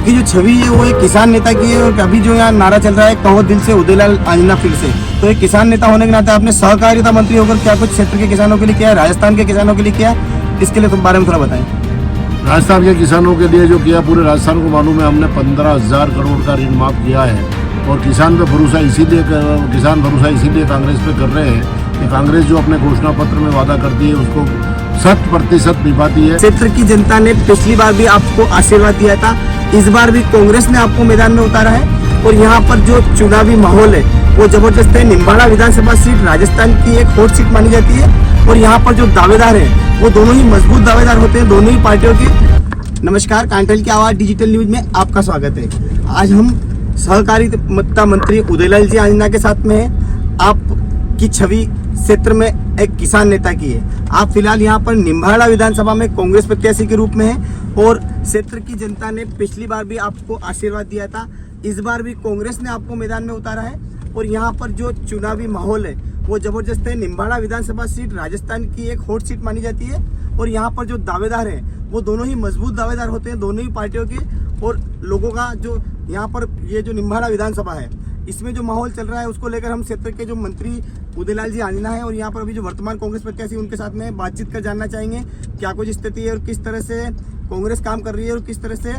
आपकी जो छवि है वो एक किसान नेता की है और अभी जो यहाँ नारा चल रहा है कहो दिल से उदयलाल आंजना फिर से, तो एक किसान नेता होने के नाते आपने सहकारिता मंत्री होकर क्या कुछ क्षेत्र के किसानों के लिए किया है, राजस्थान के किसानों के लिए किया है, इसके लिए बारे में थोड़ा बताएं। राजस्थान के किसानों के लिए जो किया पूरे राजस्थान को मालूम है। हमने 15,000 करोड़ का ऋण माफ किया है और किसान पे भरोसा इसीलिए कांग्रेस पे कर रहे हैं कि कांग्रेस जो अपने घोषणा पत्र में वादा करती है उसको 100% निभाती है। क्षेत्र की जनता ने पिछली बार भी आपको आशीर्वाद दिया था, इस बार भी कांग्रेस ने आपको मैदान में उतारा है और यहाँ पर जो चुनावी माहौल है वो जबरदस्त है। निम्बाड़ा विधानसभा सीट राजस्थान की एक हॉट सीट मानी जाती है और यहाँ पर जो दावेदार है वो दोनों ही मजबूत दावेदार होते हैं, दोनों ही पार्टियों के। नमस्कार, कांठल की आवाज डिजिटल न्यूज में आपका स्वागत है। आज हम सहकारिता मंत्री उदयलाल जी आंजना के साथ में है। आपकी छवि क्षेत्र में एक किसान नेता की है। आप फिलहाल यहाँ पर निम्बाड़ा विधानसभा में कांग्रेस प्रत्याशी के रूप में है और क्षेत्र की जनता ने पिछली बार भी आपको आशीर्वाद दिया था, इस बार भी कांग्रेस ने आपको मैदान में उतारा है और यहाँ पर जो चुनावी माहौल है वो जबरदस्त है। निम्बाड़ा विधानसभा सीट राजस्थान की एक हॉट सीट मानी जाती है और यहाँ पर जो दावेदार है वो दोनों ही मजबूत दावेदार होते हैं, दोनों ही पार्टियों के। और लोगों का जो यहाँ पर ये जो निम्बाड़ा विधानसभा है इसमें जो माहौल चल रहा है उसको लेकर हम क्षेत्र के जो मंत्री उदयलाल जी आंजना है और यहाँ पर अभी जो वर्तमान कांग्रेस प्रत्याशी उनके साथ में बातचीत कर जानना चाहेंगे क्या कुछ स्थिति है और किस तरह से कांग्रेस काम कर रही है और किस तरह से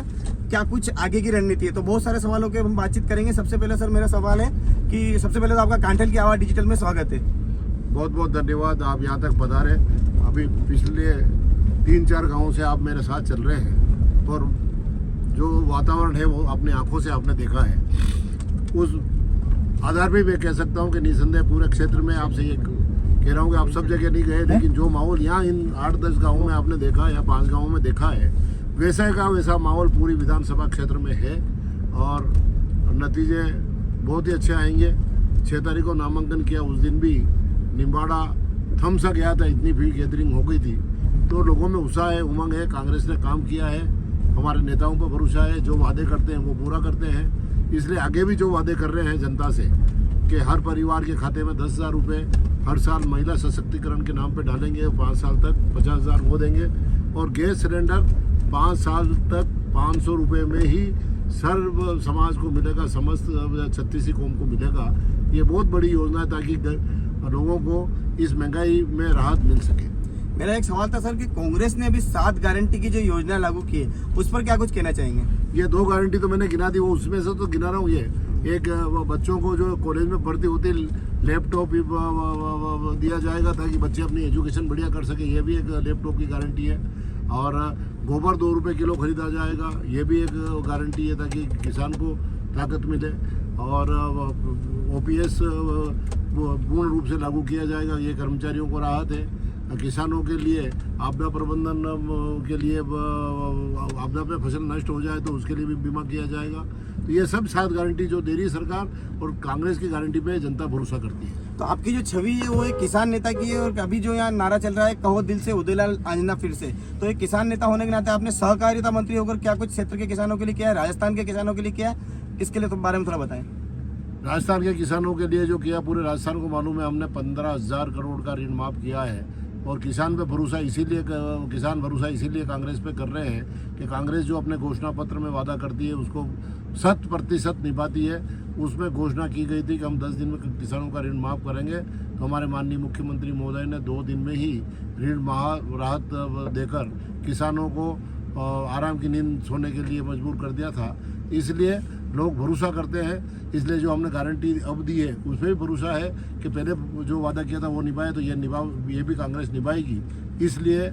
क्या कुछ आगे की रणनीति है। तो बहुत सारे सवालों के हम बातचीत करेंगे। सबसे पहले सर मेरा सवाल है कि सबसे पहले तो आपका कांठल की आवाज डिजिटल में स्वागत है। बहुत बहुत धन्यवाद, आप यहाँ तक पधारे। अभी पिछले 3-4 गाँव से आप मेरे साथ चल रहे हैं और जो वातावरण है वो अपने आंखों से आपने देखा है। उस आधार पे मैं कह सकता हूँ कि निसंदेह पूरे क्षेत्र में आपसे ये कह रहा हूँ कि आप सब जगह नहीं गए, लेकिन जो माहौल यहाँ इन 8-10 गाँवों में आपने देखा या 5 गाँवों में देखा है वैसा का वैसा माहौल पूरी विधानसभा क्षेत्र में है और नतीजे बहुत ही अच्छे आएंगे। 6 तारीख को नामांकन किया, उस दिन भी निम्बाड़ा थम सा गया था, इतनी भीड़ गैदरिंग हो गई थी। तो लोगों में उत्साह है, उमंग है, कांग्रेस ने काम किया है, हमारे नेताओं पर भरोसा है, जो वादे करते हैं वो पूरा करते हैं। इसलिए आगे भी जो वादे कर रहे हैं जनता से कि हर परिवार के खाते में 10,000 रुपये हर साल महिला सशक्तिकरण के नाम पे डालेंगे, 5 साल तक 50,000 वो देंगे और गैस सिलेंडर 5 साल तक 500 रुपये में ही सर्व समाज को मिलेगा, समस्त छत्तीसी कौम को मिलेगा। ये बहुत बड़ी योजना है ताकि लोगों को इस महंगाई में राहत मिल सके। मेरा एक सवाल था सर कि कांग्रेस ने अभी 7 गारंटी की जो योजना लागू की है उस पर क्या कुछ कहना चाहेंगे। ये 2 गारंटी तो मैंने गिना दी, वो उसमें से तो गिना रहा हूँ। ये एक बच्चों को जो कॉलेज में भर्ती होती लैपटॉप दिया जाएगा ताकि बच्चे अपनी एजुकेशन बढ़िया कर सके, ये भी एक लैपटॉप की गारंटी है। और गोबर 2 रुपये किलो खरीदा जाएगा, ये भी एक गारंटी है ताकि किसान को ताकत मिले। और OPS पूर्ण रूप से लागू किया जाएगा, ये कर्मचारियों को राहत है। किसानों के लिए आपदा प्रबंधन के लिए आपदा पे फसल नष्ट हो जाए तो उसके लिए भी बीमा किया जाएगा। तो ये सब 7 गारंटी जो दे रही है सरकार और कांग्रेस की गारंटी पे जनता भरोसा करती है। तो आपकी जो छवि है वो एक किसान नेता की है और अभी जो यहाँ नारा चल रहा है कहो दिल से उदयलाल आंजना फिर से, तो एक किसान नेता होने के नाते आपने सहकारिता मंत्री होकर क्या कुछ क्षेत्र के किसानों के लिए किया है, राजस्थान के किसानों के लिए किया है, इसके लिए बारे में थोड़ा बताएं। राजस्थान के किसानों के लिए जो किया पूरे राजस्थान को मालूम है। हमने 15,000 करोड़ का ऋण माफ किया है और किसान पे भरोसा इसीलिए कांग्रेस पे कर रहे हैं कि कांग्रेस जो अपने घोषणा पत्र में वादा करती है उसको 100% निभाती है। उसमें घोषणा की गई थी कि हम 10 दिन में किसानों का ऋण माफ़ करेंगे, तो हमारे माननीय मुख्यमंत्री महोदय ने 2 दिन में ही ऋण राहत देकर किसानों को आराम की नींद सोने के लिए मजबूर कर दिया था। इसलिए लोग भरोसा करते हैं, इसलिए जो हमने गारंटी अब दी है उसमें भी भरोसा है कि पहले जो वादा किया था वो निभाए, तो ये भी कांग्रेस निभाएगी। इसलिए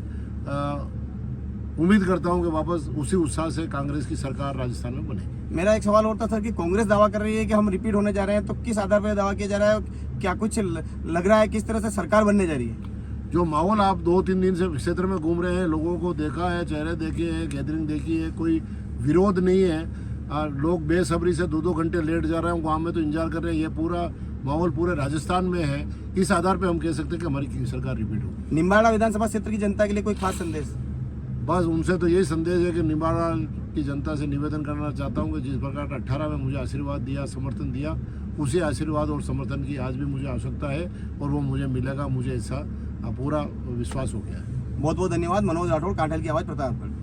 उम्मीद करता हूं कि वापस उसी उत्साह से कांग्रेस की सरकार राजस्थान में बनेगी। मेरा एक सवाल और था सर कि कांग्रेस दावा कर रही है कि हम रिपीट होने जा रहे हैं, तो किस आधार पर दावा किया जा रहा है, क्या कुछ लग रहा है किस तरह से सरकार बनने जा रही है। जो माहौल आप 2-3 दिन से क्षेत्र में घूम रहे हैं, लोगों को देखा है, चेहरे देखे हैं, गैदरिंग देखी है, कोई विरोध नहीं है। लोग बेसब्री से 2-2 घंटे लेट जा रहे हैं, गाँव में तो इंतजार कर रहे हैं। ये पूरा माहौल पूरे राजस्थान में है। इस आधार पे हम कह सकते हैं कि हमारी सरकार रिपीट हो। निम्बाड़ा विधानसभा क्षेत्र की जनता के लिए कोई खास संदेश। बस उनसे तो यही संदेश है कि निम्बाड़ा की जनता से निवेदन करना चाहता हूँ कि जिस प्रकार का 18 में मुझे आशीर्वाद दिया, समर्थन दिया, उसी आशीर्वाद और समर्थन की आज भी मुझे आवश्यकता है और वो मुझे मिलेगा। मुझे ऐसा पूरा विश्वास हो गया है। बहुत बहुत धन्यवाद। मनोज राठौड़, कांठल की आवाज़, प्रतापगढ़।